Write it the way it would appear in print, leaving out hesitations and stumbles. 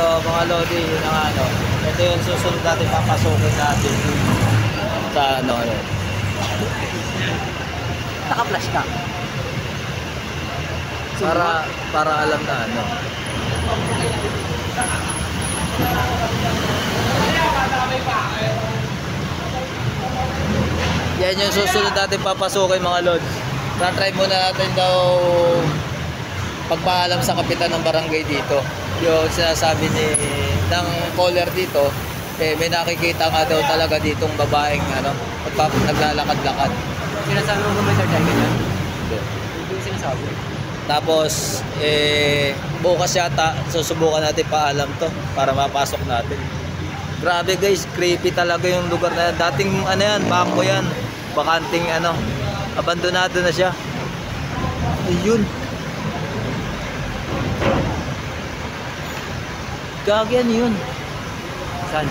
So mga lodi, yun ang ano. Ito yung susunod natin papasukin natin sa ano. Naka-flash ka. Para alam na ano. Yan yung susunod natin papasukin mga lods. Try muna natin daw pagpaalam sa kapitan ng barangay dito. Yung sinasabi ng caller dito, may nakikita nga daw talaga ditong babaeng naglalakad-lakad. Sinasabi mo ba may third eye ganyan? Hindi. Hindi yung sinasabi. Tapos, bukas yata, susubukan natin paalam to para mapasok natin. Grabe guys, creepy talaga yung lugar na yan. Dating ano yan, bako yan. Bakanting abandonado na siya. Ayun. Gagyan yun. Saan?